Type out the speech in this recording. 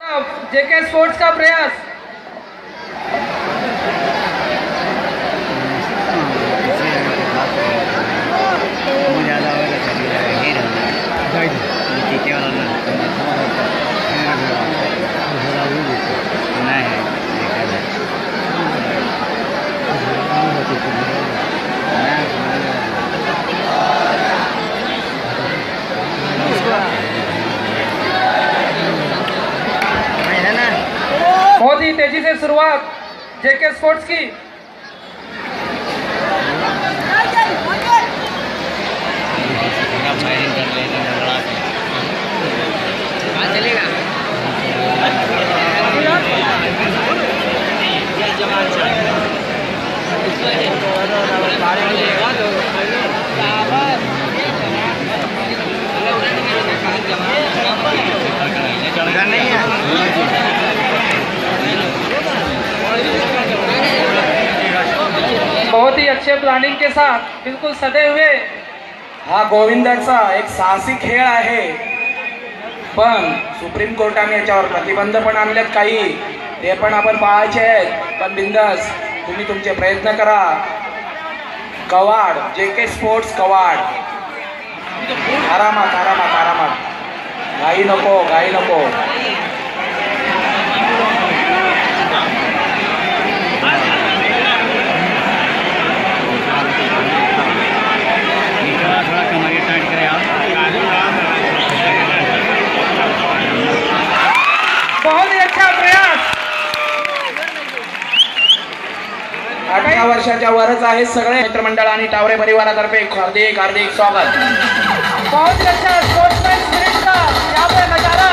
जेके sports का प्रयास। बहुत ही तेजी से शुरुआत जेके स्पोर्ट्स की। बहुत ही अच्छे प्लानिंग के साथ बिल्कुल सदे हुए हा गोविंदाचा एक साहसी खेळ आहे, पण सुप्रीम कोर्टाने याच्यावर प्रतिबंध पण आणलेत काही, ते पण आपण पाळायचे आहेत. पण बिंदास तुम्ही तुमचे प्रयत्न करा. कवाड जेके स्पोर्ट्स कवाड, आरामात आरामात आरामात, घाई नको घाई नको. बहुत ही अच्छा प्रयास. 18 वर्षाच्या वरच आहेत सगळे मित्रमंडळ आणि टावरे परिवारातर्फे हार्दिक हार्दिक स्वागत. बहुत ही अच्छा स्पोर्ट्समैन स्पिरिट का यहाँ पे नजारा